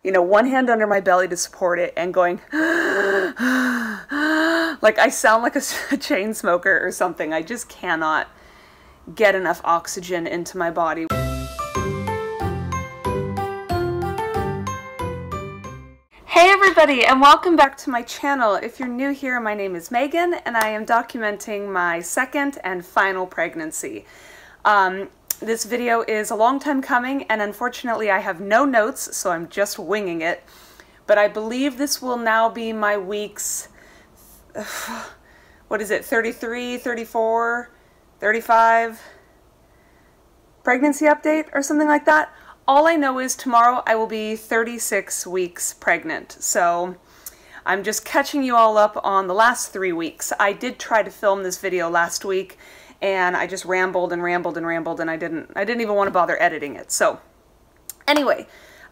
one hand under my belly to support it and going, like I sound like a chain smoker or something. I just cannot get enough oxygen into my body. Hey everybody, and welcome back to my channel. If you're new here, my name is Megan and I am documenting my second and final pregnancy. This video is a long time coming, and unfortunately I have no notes, so I'm just winging it. But I believe this will now be my week's, what is it, 33, 34, 35 pregnancy update or something like that. All I know is tomorrow I will be 36 weeks pregnant, so I'm just catching you all up on the last 3 weeks. I did try to film this video last week, and I just rambled and rambled and rambled, and I didn't even want to bother editing it. So anyway,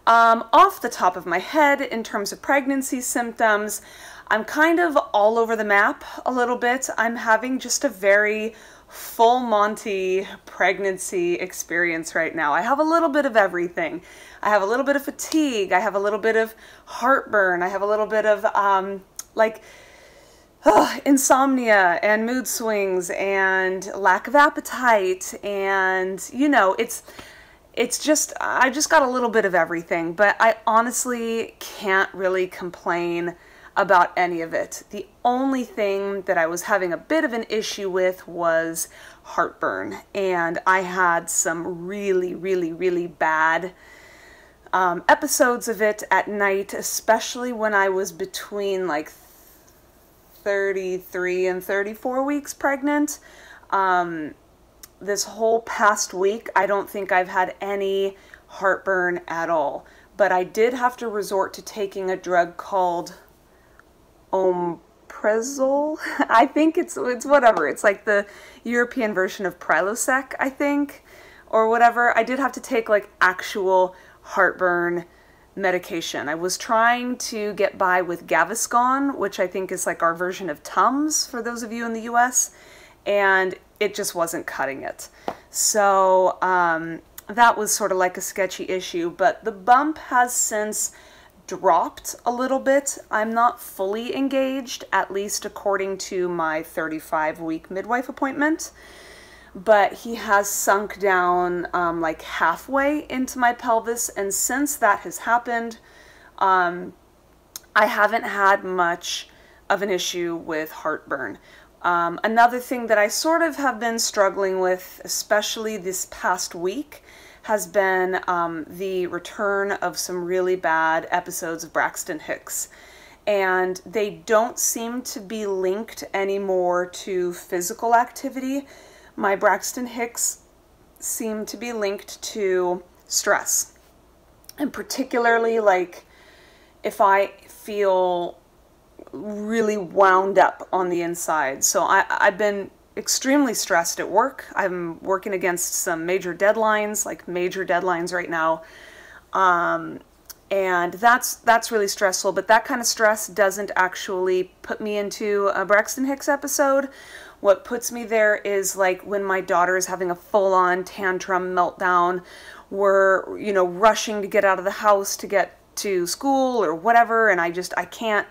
off the top of my head, in terms of pregnancy symptoms, I'm kind of all over the map a little bit. I'm having just a very full Monty pregnancy experience right now. I have a little bit of everything. I have a little bit of fatigue. I have a little bit of heartburn. I have a little bit of insomnia and mood swings and lack of appetite, and it's just, I just got a little bit of everything, but I honestly can't really complain about any of it. The only thing that I was having a bit of an issue with was heartburn, and I had some really bad episodes of it at night, especially when I was between like 33 and 34 weeks pregnant. This whole past week, I don't think I've had any heartburn at all, but I did have to resort to taking a drug called omeprazole. I think it's whatever. It's like the European version of Prilosec, I think, or whatever. I did have to take like actual heartburn medication. I was trying to get by with Gaviscon, which I think is like our version of Tums for those of you in the US, and it just wasn't cutting it. So that was sort of like a sketchy issue, but the bump has since dropped a little bit. I'm not fully engaged, at least according to my 35-week midwife appointment, but he has sunk down like halfway into my pelvis, and since that has happened, I haven't had much of an issue with heartburn. Another thing that I sort of have been struggling with, especially this past week, has been the return of some really bad episodes of Braxton Hicks. And they don't seem to be linked anymore to physical activity. My Braxton Hicks seem to be linked to stress. And particularly, like, if I feel really wound up on the inside. So I've been extremely stressed at work. I'm working against some major deadlines, like major deadlines right now. And that's really stressful, but that kind of stress doesn't actually put me into a Braxton Hicks episode. What puts me there is like when my daughter is having a full-on tantrum meltdown. We're, rushing to get out of the house to get to school or whatever, and I can't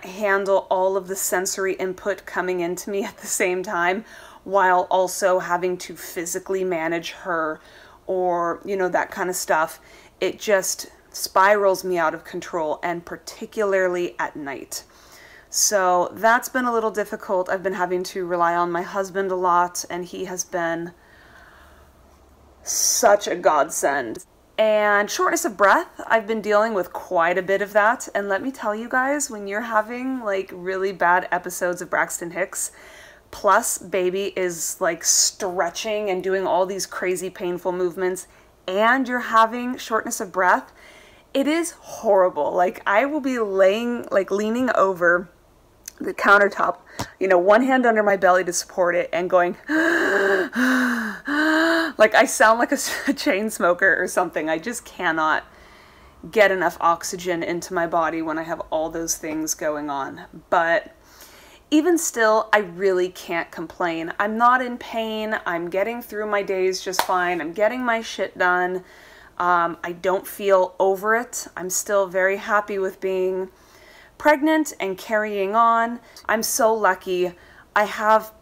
handle all of the sensory input coming into me at the same time, while also having to physically manage her, or, that kind of stuff. It just spirals me out of control, and particularly at night. So that's been a little difficult. I've been having to rely on my husband a lot, and he has been such a godsend. And shortness of breath, I've been dealing with quite a bit of that. And let me tell you guys, when you're having like really bad episodes of Braxton Hicks, plus baby is like stretching and doing all these crazy painful movements, and you're having shortness of breath, it is horrible. Like I will be leaning over the countertop, one hand under my belly to support it and going, like I sound like a chain smoker or something. I just cannot get enough oxygen into my body when I have all those things going on. But even still, I really can't complain. I'm not in pain. I'm getting through my days just fine. I'm getting my shit done. I don't feel over it. I'm still very happy with being pregnant and carrying on. I'm so lucky. I have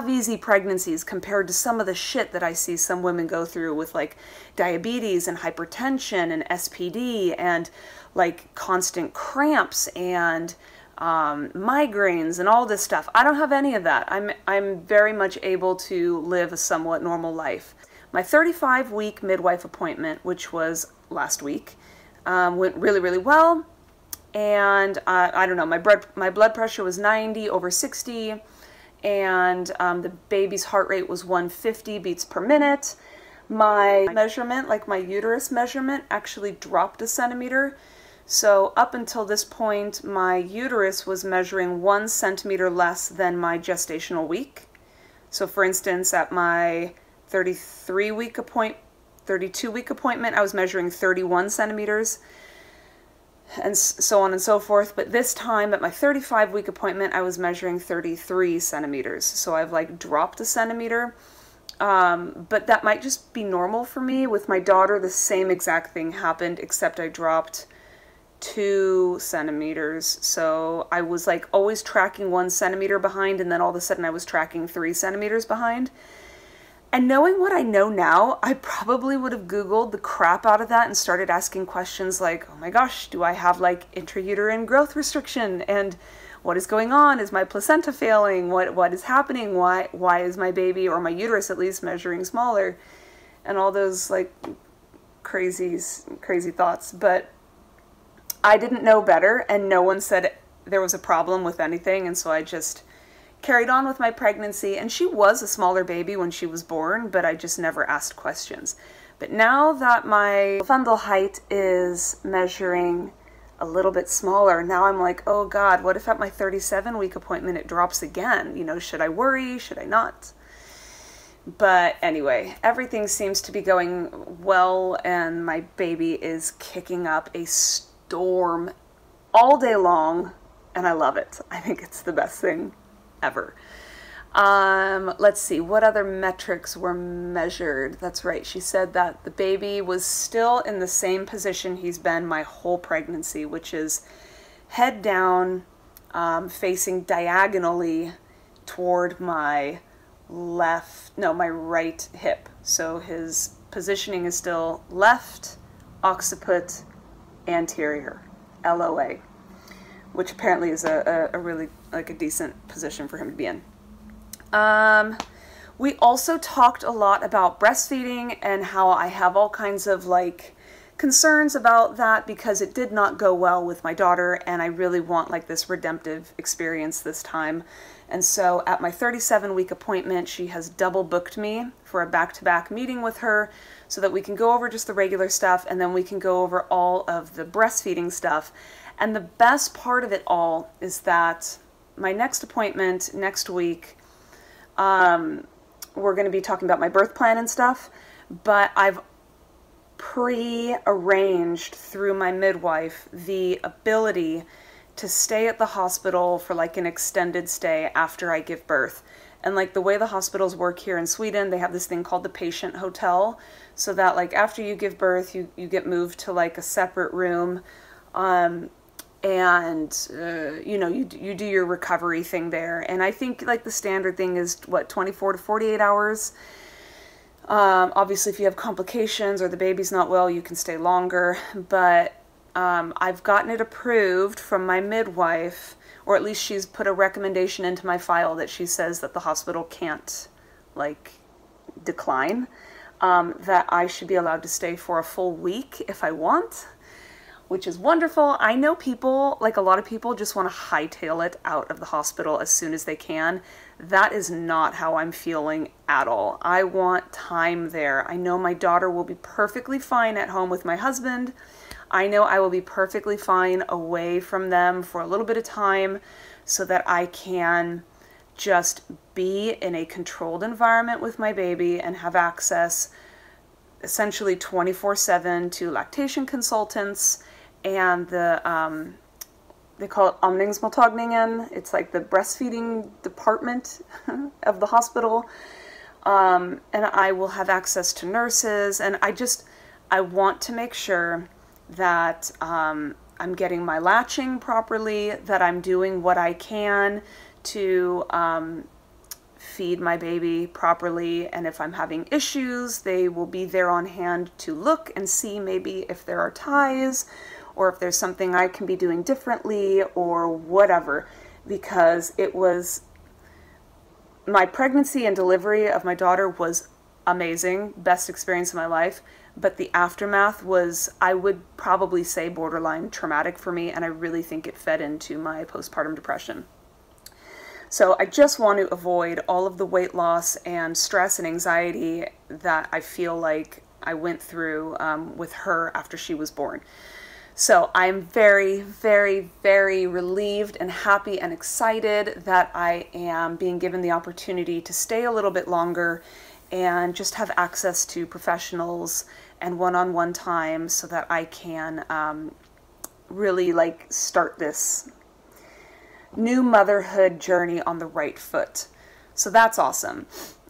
easy pregnancies compared to some of the shit that I see some women go through with like diabetes and hypertension and SPD and like constant cramps and migraines and all this stuff. I don't have any of that. I'm very much able to live a somewhat normal life. My 35-week midwife appointment, which was last week, went really, really well. And I don't know, my blood pressure was 90 over 60, and the baby's heart rate was 150 beats per minute. My measurement, like my uterus measurement, actually dropped a centimeter. So up until this point, my uterus was measuring 1 centimeter less than my gestational week. So for instance, at my 32-week appointment, I was measuring 31 centimeters. And so on and so forth. But this time at my 35-week appointment, I was measuring 33 centimeters. So I've like dropped a centimeter. But that might just be normal for me. With my daughter, the same exact thing happened, except I dropped 2 centimeters. So I was like always tracking 1 centimeter behind, and then all of a sudden I was tracking 3 centimeters behind. And knowing what I know now, I probably would have Googled the crap out of that and started asking questions like, oh my gosh, do I have like intrauterine growth restriction? And what is going on? Is my placenta failing? What is happening? Why is my baby, or my uterus at least, measuring smaller? And all those like crazy thoughts. But I didn't know better, and no one said there was a problem with anything, and so I just carried on with my pregnancy. And she was a smaller baby when she was born, but I just never asked questions. But now that my fundal height is measuring a little bit smaller, now I'm like, oh God, what if at my 37-week appointment it drops again? You know, should I worry? Should I not? But anyway, everything seems to be going well, and my baby is kicking up a storm all day long, and I love it. I think it's the best thing ever. Let's see, what other metrics were measured? That's right, she said that the baby was still in the same position he's been my whole pregnancy, which is head down, facing diagonally toward my right hip. So his positioning is still left, occiput, anterior, LOA, which apparently is a really like a decent position for him to be in. We also talked a lot about breastfeeding and how I have all kinds of like concerns about that because it did not go well with my daughter, and I really want like this redemptive experience this time. And so at my 37-week appointment, she has double booked me for a back-to-back meeting with her so that we can go over just the regular stuff, and then we can go over all of the breastfeeding stuff. And the best part of it all is that my next appointment next week, we're going to be talking about my birth plan and stuff, but I've pre-arranged through my midwife the ability to stay at the hospital for like an extended stay after I give birth. And like the way the hospitals work here in Sweden, they have this thing called the patient hotel, so that like after you give birth, you get moved to like a separate room, and you know, you do your recovery thing there. And I think like the standard thing is what, 24 to 48 hours. Obviously if you have complications or the baby's not well, you can stay longer, but I've gotten it approved from my midwife, or at least she's put a recommendation into my file that she says that the hospital can't like decline, that I should be allowed to stay for a full week if I want, which is wonderful. I know people, like a lot of people, just want to hightail it out of the hospital as soon as they can. That is not how I'm feeling at all. I want time there. I know my daughter will be perfectly fine at home with my husband. I know I will be perfectly fine away from them for a little bit of time so that I can just be in a controlled environment with my baby and have access essentially 24/7 to lactation consultants and the, they call it amningsmottagningen. It's like the breastfeeding department of the hospital. And I will have access to nurses, and I want to make sure that I'm getting my latching properly, that I'm doing what I can to feed my baby properly, and if I'm having issues, they will be there on hand to look and see maybe if there are ties or if there's something I can be doing differently or whatever, because it was, my pregnancy and delivery of my daughter was amazing, best experience of my life, but the aftermath was, I would probably say, borderline traumatic for me, and I really think it fed into my postpartum depression. So I just want to avoid all of the weight loss and stress and anxiety that I feel like I went through with her after she was born. So I'm very, very, very relieved and happy and excited that I am being given the opportunity to stay a little bit longer and just have access to professionals and one-on-one time so that I can really like start this new motherhood journey on the right foot. So that's awesome.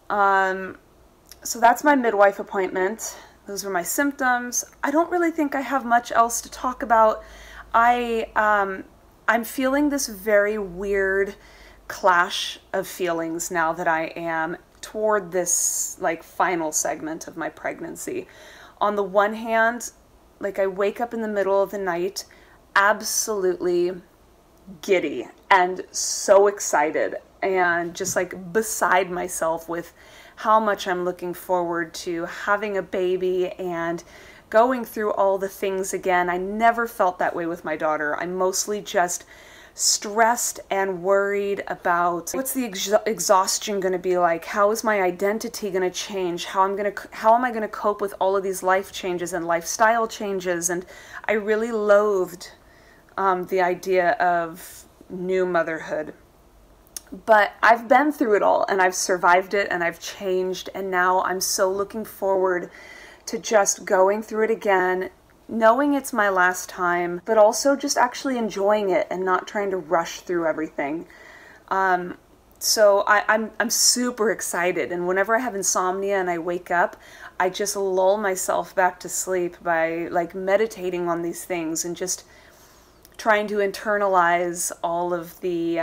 So that's my midwife appointment. Those were my symptoms. I don't really think I have much else to talk about. I'm feeling this very weird clash of feelings now that I am toward this like final segment of my pregnancy. On the one hand, like I wake up in the middle of the night absolutely giddy and so excited and just like beside myself with how much I'm looking forward to having a baby and going through all the things again. I never felt that way with my daughter. I'm mostly just stressed and worried about what's the exhaustion going to be like? How is my identity going to change? How am I going to cope with all of these life changes and lifestyle changes? And I really loathed the idea of new motherhood. But I've been through it all and I've survived it and I've changed, and now I'm so looking forward to just going through it again, knowing it's my last time, but also just actually enjoying it and not trying to rush through everything. So I'm super excited, and whenever I have insomnia and I wake up, I just lull myself back to sleep by like meditating on these things and just trying to internalize all of the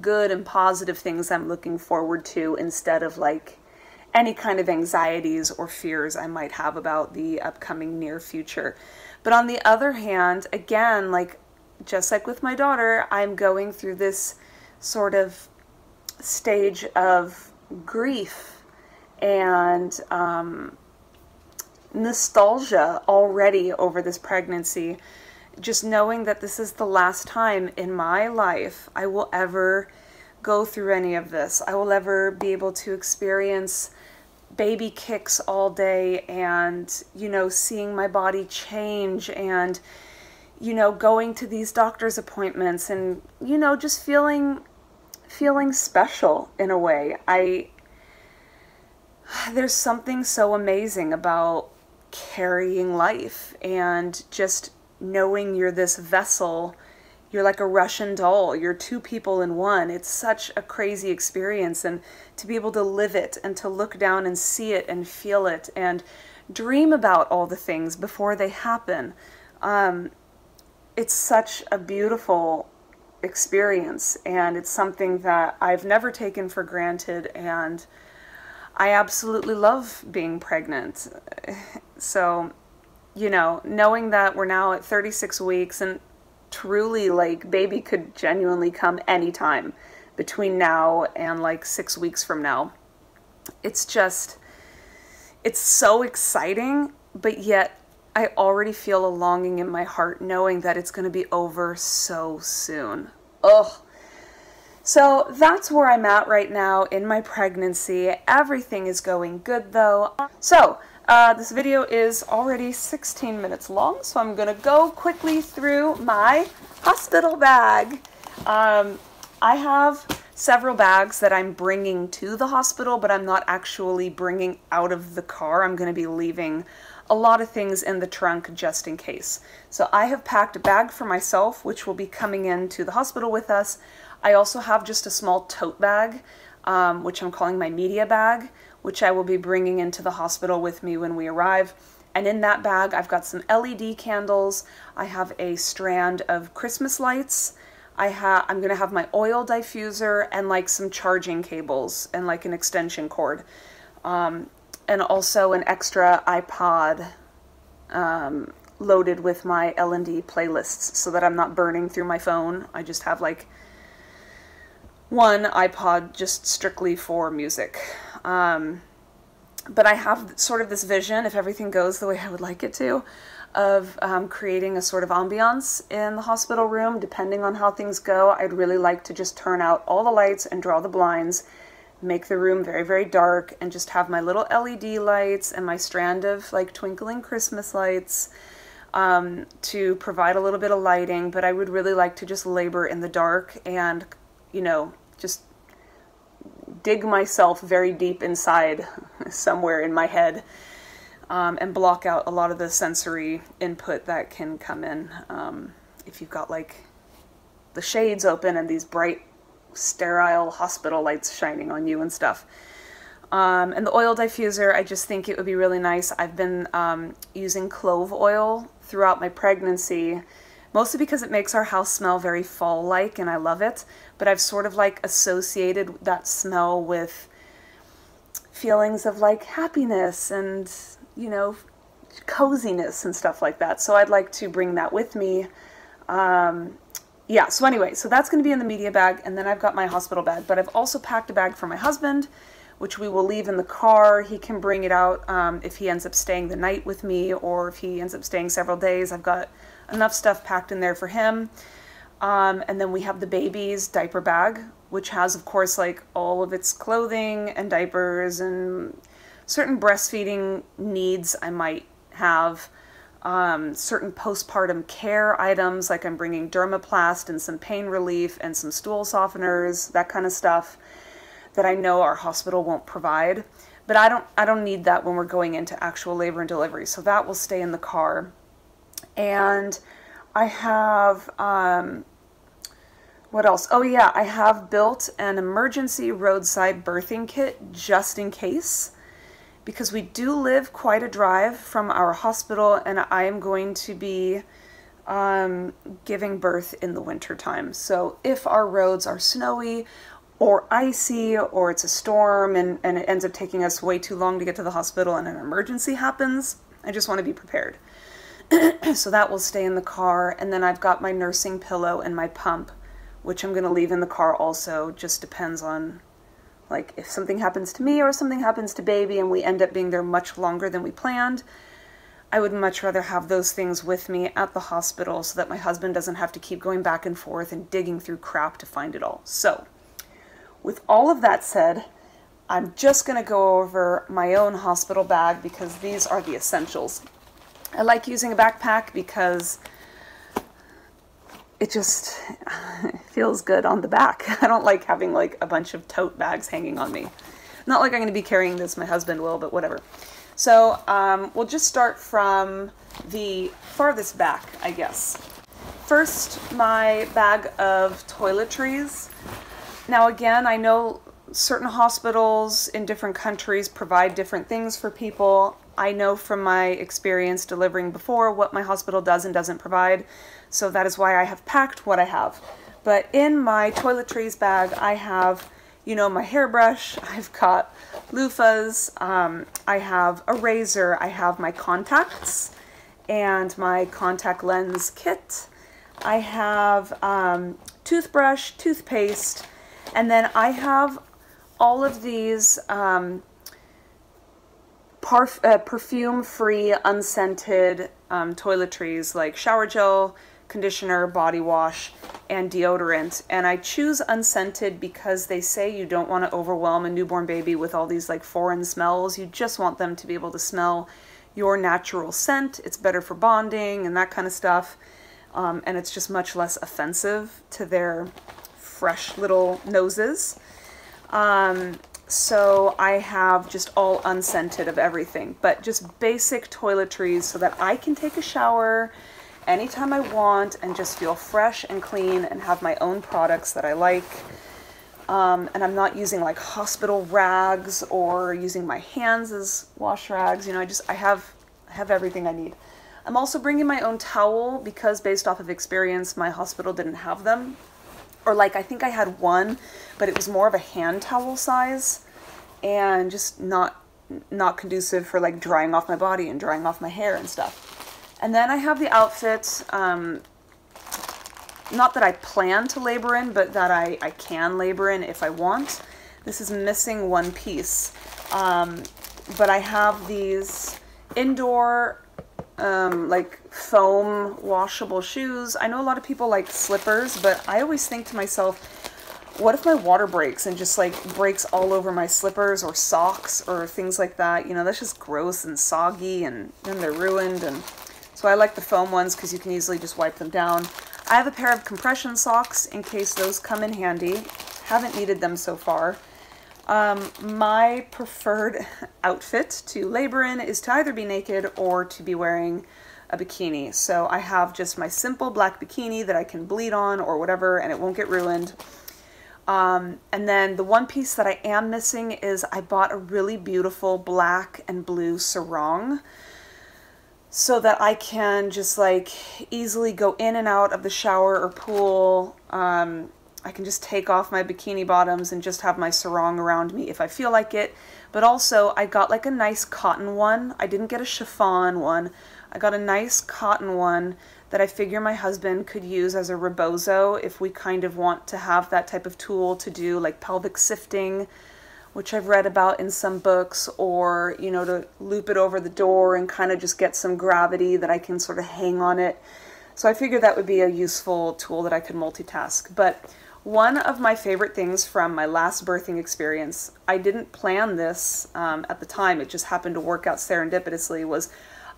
good and positive things I'm looking forward to, instead of like any kind of anxieties or fears I might have about the upcoming near future. But on the other hand, again, like just like with my daughter, I'm going through this sort of stage of grief and nostalgia already over this pregnancy. Just knowing that this is the last time in my life I will ever go through any of this. I will ever be able to experience baby kicks all day and, you know, seeing my body change and, you know, going to these doctor's appointments and, you know, just feeling special in a way. There's something so amazing about carrying life and just knowing you're this vessel. You're like a Russian doll. You're two people in one. It's such a crazy experience, and to be able to live it and to look down and see it and feel it and dream about all the things before they happen. It's such a beautiful experience, and it's something that I've never taken for granted, and I absolutely love being pregnant. So, you know, knowing that we're now at 36 weeks and truly like baby could genuinely come anytime between now and like 6 weeks from now. It's so exciting, but yet I already feel a longing in my heart knowing that it's going to be over so soon. Ugh. So that's where I'm at right now in my pregnancy. Everything is going good though. So this video is already 16 minutes long, so I'm going to go quickly through my hospital bag. I have several bags that I'm bringing to the hospital, but I'm not actually bringing out of the car. I'm going to be leaving a lot of things in the trunk just in case. So I have packed a bag for myself, which will be coming into the hospital with us. I also have just a small tote bag, which I'm calling my media bag, which I will be bringing into the hospital with me when we arrive. And in that bag, I've got some LED candles. I have a strand of Christmas lights. I'm gonna have my oil diffuser and like some charging cables and like an extension cord. And also an extra iPod loaded with my L&D playlists so that I'm not burning through my phone. I just have like one iPod just strictly for music. But I have sort of this vision, if everything goes the way I would like it to, of creating a sort of ambiance in the hospital room. Depending on how things go, I'd really like to just turn out all the lights and draw the blinds, make the room very, very dark, and just have my little LED lights and my strand of like twinkling Christmas lights to provide a little bit of lighting. But I would really like to just labor in the dark and, you know, just dig myself very deep inside somewhere in my head and block out a lot of the sensory input that can come in if you've got like the shades open and these bright sterile hospital lights shining on you and stuff. And the oil diffuser, I just think it would be really nice. I've been using clove oil throughout my pregnancy, mostly because it makes our house smell very fall-like and I love it, but I've sort of like associated that smell with feelings of like happiness and, you know, coziness and stuff like that. So I'd like to bring that with me. Yeah, so anyway, so that's going to be in the media bag, and then I've got my hospital bag, but I've also packed a bag for my husband, which we will leave in the car. He can bring it out if he ends up staying the night with me, or if he ends up staying several days. I've got enough stuff packed in there for him. And then we have the baby's diaper bag, which has, of course, like all of its clothing and diapers and certain breastfeeding needs I might have. Certain postpartum care items, like I'm bringing Dermaplast and some pain relief and some stool softeners, that kind of stuff that I know our hospital won't provide. But I don't need that when we're going into actual labor and delivery, so that will stay in the car. And I have, what else? Oh yeah, I have built an emergency roadside birthing kit just in case, because we do live quite a drive from our hospital, and I am going to be giving birth in the winter time. So if our roads are snowy or icy, or it's a storm and it ends up taking us way too long to get to the hospital and an emergency happens, I just want to be prepared. So that will stay in the car. And then I've got my nursing pillow and my pump, which I'm going to leave in the car also. Just depends on, like, if something happens to me or something happens to baby and we end up being there much longer than we planned, I would much rather have those things with me at the hospital so that my husband doesn't have to keep going back and forth and digging through crap to find it all. So, with all of that said, I'm just going to go over my own hospital bag because these are the essentials. I like using a backpack because it just feels good on the back. I don't like having like a bunch of tote bags hanging on me. Not like I'm going to be carrying this, my husband will, but whatever. So we'll just start from the farthest back, I guess. First, my bag of toiletries. Now again, I know certain hospitals in different countries provide different things for people. I know from my experience delivering before what my hospital does and doesn't provide, so that is why I have packed what I have. But in my toiletries bag, I have, you know, my hairbrush, I've got loofahs, I have a razor, I have my contacts and my contact lens kit, I have toothbrush, toothpaste, and then I have all of these perfume-free, unscented toiletries like shower gel, conditioner, body wash, and deodorant. And I choose unscented because they say you don't want to overwhelm a newborn baby with all these like foreign smells. You just want them to be able to smell your natural scent. It's better for bonding and that kind of stuff. And it's just much less offensive to their fresh little noses. So I have just all unscented of everything, but just basic toiletries so that I can take a shower anytime I want and just feel fresh and clean and have my own products that I like. And I'm not using like hospital rags or using my hands as wash rags. You know, I have I have everything I need. I'm also bringing my own towel because based off of experience, my hospital didn't have them. Or like, I think I had one, but it was more of a hand towel size and just not conducive for like drying off my body and drying off my hair and stuff. And then I have the outfit, not that I plan to labor in, but that I can labor in if I want. This is missing one piece. But I have these indoor like foam washable shoes. I know a lot of people like slippers, but I always think to myself, what if my water breaks and just like breaks all over my slippers or socks or things like that? You know, that's just gross and soggy, and then they're ruined. And so I like the foam ones because you can easily just wipe them down. I have a pair of compression socks in case those come in handy. Haven't needed them so far. My preferred outfit to labor in is to either be naked or to be wearing a bikini. So I have just my simple black bikini that I can bleed on or whatever and it won't get ruined. And then the one piece that I am missing is I bought a really beautiful black and blue sarong so that I can just like easily go in and out of the shower or pool. I can just take off my bikini bottoms and just have my sarong around me if I feel like it. But also I got like a nice cotton one. I didn't get a chiffon one. I got a nice cotton one that I figure my husband could use as a rebozo if we kind of want to have that type of tool to do like pelvic sifting, which I've read about in some books, or, you know, to loop it over the door and kind of just get some gravity that I can sort of hang on it. So I figured that would be a useful tool that I could multitask. But one of my favorite things from my last birthing experience, I didn't plan this at the time, it just happened to work out serendipitously, was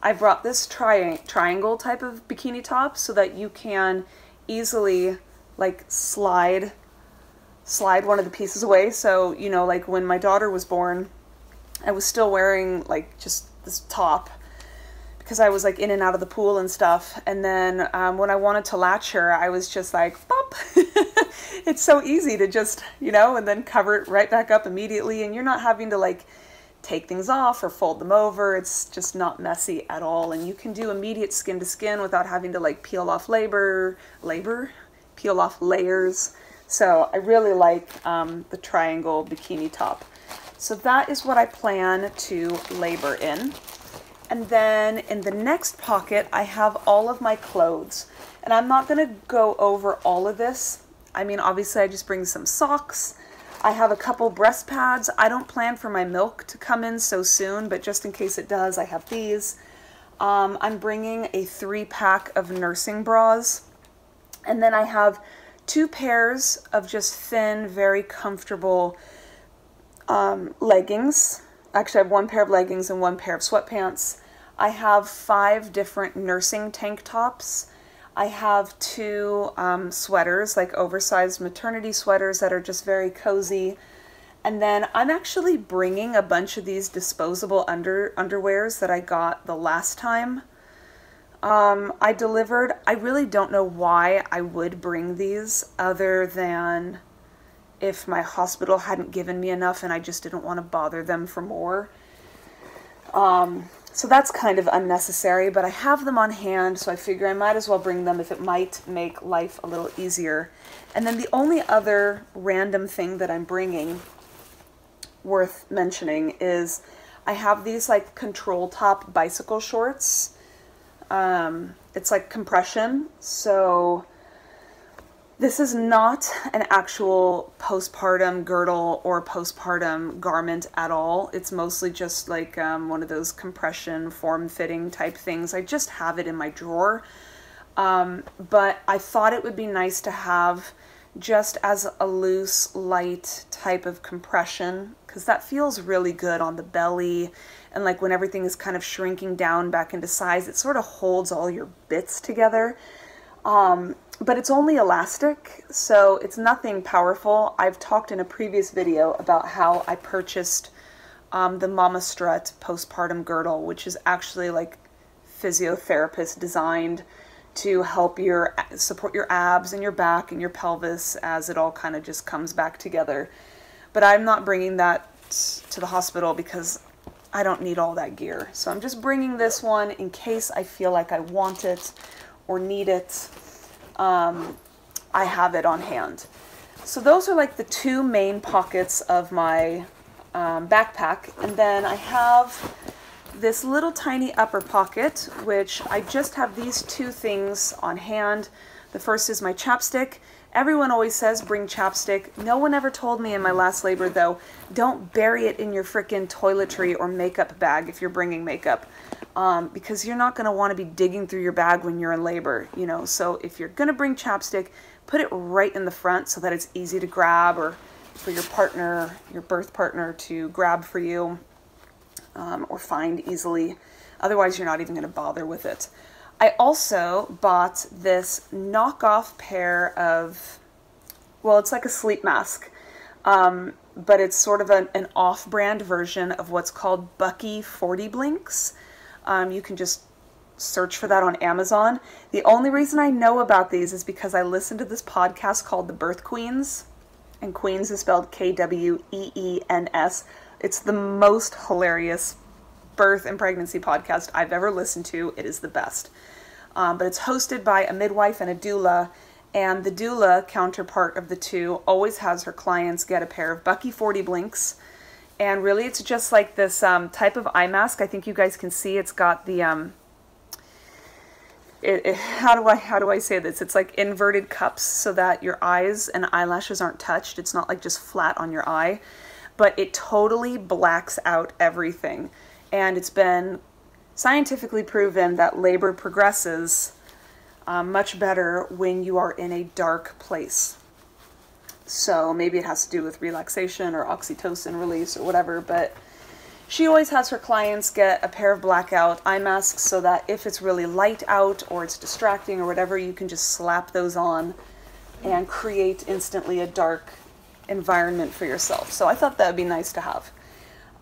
I brought this triangle type of bikini top so that you can easily like slide one of the pieces away. So, you know, like when my daughter was born, I was still wearing like just this top because I was like in and out of the pool and stuff. And then when I wanted to latch her, I was just like, pop. It's so easy to just, you know, and then cover it right back up immediately. And you're not having to like take things off or fold them over. It's just not messy at all. And you can do immediate skin to skin without having to like peel off peel off layers. So I really like the triangle bikini top. So that is what I plan to labor in. And then in the next pocket, I have all of my clothes. And I'm not gonna go over all of this. I mean, obviously I just bring some socks. I have a couple breast pads. I don't plan for my milk to come in so soon, but just in case it does, I have these. I'm bringing a 3-pack of nursing bras. And then I have 2 pairs of just thin, very comfortable leggings. Actually, I have 1 pair of leggings and 1 pair of sweatpants. I have 5 different nursing tank tops. I have 2 sweaters, like oversized maternity sweaters that are just very cozy. And then I'm actually bringing a bunch of these disposable underwears that I got the last time I delivered. I really don't know why I would bring these other than if my hospital hadn't given me enough and I just didn't want to bother them for more. So that's kind of unnecessary, but I have them on hand, so I figure I might as well bring them if it might make life a little easier. And then the only other random thing that I'm bringing worth mentioning is I have these like control top bicycle shorts. It's like compression, so this is not an actual postpartum girdle or postpartum garment at all. It's mostly just like one of those compression form-fitting type things. I just have it in my drawer. But I thought it would be nice to have just as a loose, light type of compression, because that feels really good on the belly. And like when everything is kind of shrinking down back into size, it sort of holds all your bits together. But it's only elastic, so it's nothing powerful. I've talked in a previous video about how I purchased the Mama Strut postpartum girdle, which is actually like physiotherapist designed to help support your abs and your back and your pelvis as it all kind of just comes back together. But I'm not bringing that to the hospital because I don't need all that gear. So I'm just bringing this one in case I feel like I want it or need it. I have it on hand. So those are like the two main pockets of my backpack. And then I have this little tiny upper pocket, which I just have these two things on hand. The first is my chapstick. Everyone always says bring chapstick. No one ever told me in my last labor though, don't bury it in your frickin' toiletry or makeup bag if you're bringing makeup. Because you're not gonna wanna be digging through your bag when you're in labor, you know. So if you're gonna bring chapstick, put it right in the front so that it's easy to grab, or for your partner, your birth partner to grab for you, or find easily. Otherwise you're not even gonna bother with it. I also bought this knockoff pair of, well, it's like a sleep mask, but it's sort of an off-brand version of what's called Bucky 40 Blinks. You can just search for that on Amazon. The only reason I know about these is because I listened to this podcast called The Birth Queens, and Queens is spelled K-W-E-E-N-S. It's the most hilarious birth and pregnancy podcast I've ever listened to. It is the best. But it's hosted by a midwife and a doula, and the doula counterpart of the two always has her clients get a pair of Bucky 40 Blinks. And really it's just like this type of eye mask. I think you guys can see it's got the, how do I say this? It's like inverted cups so that your eyes and eyelashes aren't touched. It's not like just flat on your eye, but it totally blacks out everything. And it's been scientifically proven that labor progresses much better when you are in a dark place. So maybe it has to do with relaxation or oxytocin release or whatever, but she always has her clients get a pair of blackout eye masks so that if it's really light out or it's distracting or whatever, you can just slap those on and create instantly a dark environment for yourself. So I thought that would be nice to have.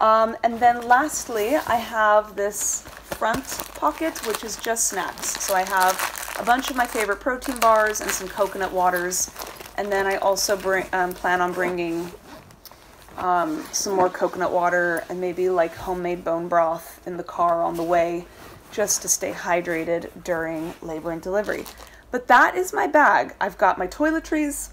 And then lastly, I have this front pocket, which is just snacks. So I have a bunch of my favorite protein bars and some coconut waters. And then I also plan on bringing some more coconut water and maybe like homemade bone broth in the car on the way, just to stay hydrated during labor and delivery. But that is my bag. I've got my toiletries,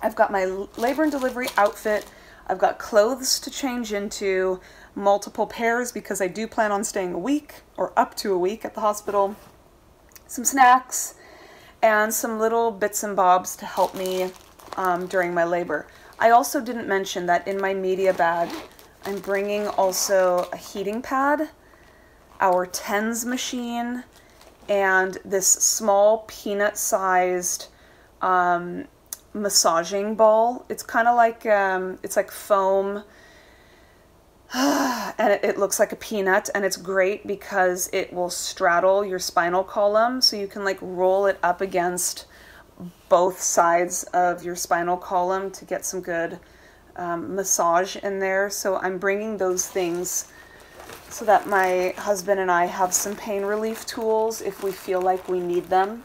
I've got my labor and delivery outfit, I've got clothes to change into, multiple pairs because I do plan on staying a week or up to a week at the hospital, some snacks, and some little bits and bobs to help me during my labor. I also didn't mention that in my media bag, I'm bringing also a heating pad, our TENS machine, and this small peanut-sized massaging ball. It's kind of like, it's like foam, and it looks like a peanut, and it's great because it will straddle your spinal column, so you can like roll it up against both sides of your spinal column to get some good massage in there. So I'm bringing those things so that my husband and I have some pain relief tools if we feel like we need them.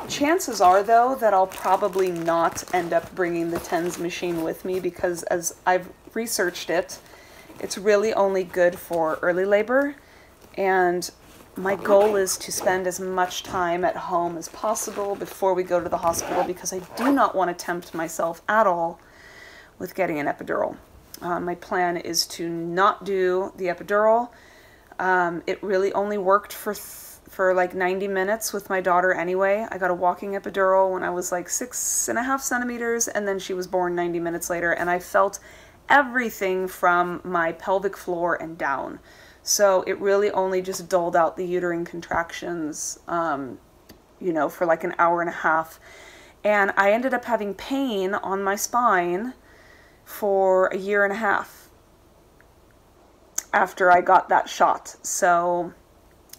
Chances are, though, that I'll probably not end up bringing the TENS machine with me because as I've researched it, it's really only good for early labor, and my goal is to spend as much time at home as possible before we go to the hospital because I do not want to tempt myself at all with getting an epidural. My plan is to not do the epidural. It really only worked for like 90 minutes with my daughter anyway. I got a walking epidural when I was like 6.5 centimeters, and then she was born 90 minutes later, and I felt everything from my pelvic floor and down. So it really only just dulled out the uterine contractions, you know, for like an hour and a half. And I ended up having pain on my spine for a year and a half after I got that shot. So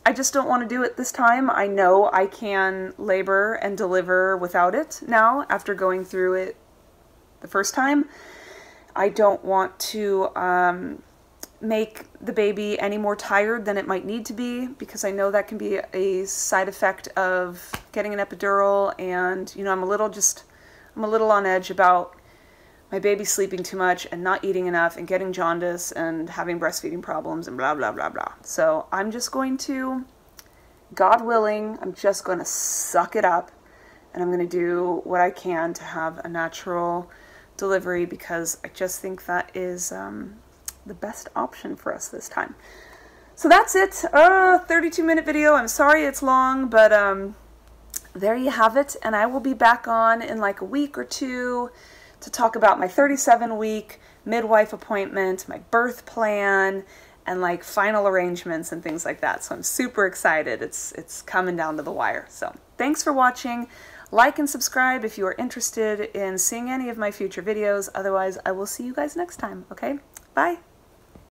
I just don't want to do it this time. I know I can labor and deliver without it now after going through it the first time. I don't want to make the baby any more tired than it might need to be because I know that can be a side effect of getting an epidural, and you know I'm a little on edge about my baby's sleeping too much and not eating enough and getting jaundice and having breastfeeding problems and blah, blah, blah, blah. So I'm just going to, God willing, I'm just going to suck it up, and I'm going to do what I can to have a natural delivery, because I just think that is the best option for us this time. So that's it. 32-minute video. I'm sorry it's long, but there you have it. And I will be back on in like a week or two to talk about my 37-week midwife appointment, my birth plan, and like final arrangements and things like that. So I'm super excited. It's coming down to the wire. So thanks for watching. Like and subscribe if you are interested in seeing any of my future videos. Otherwise, I will see you guys next time. Okay? Bye.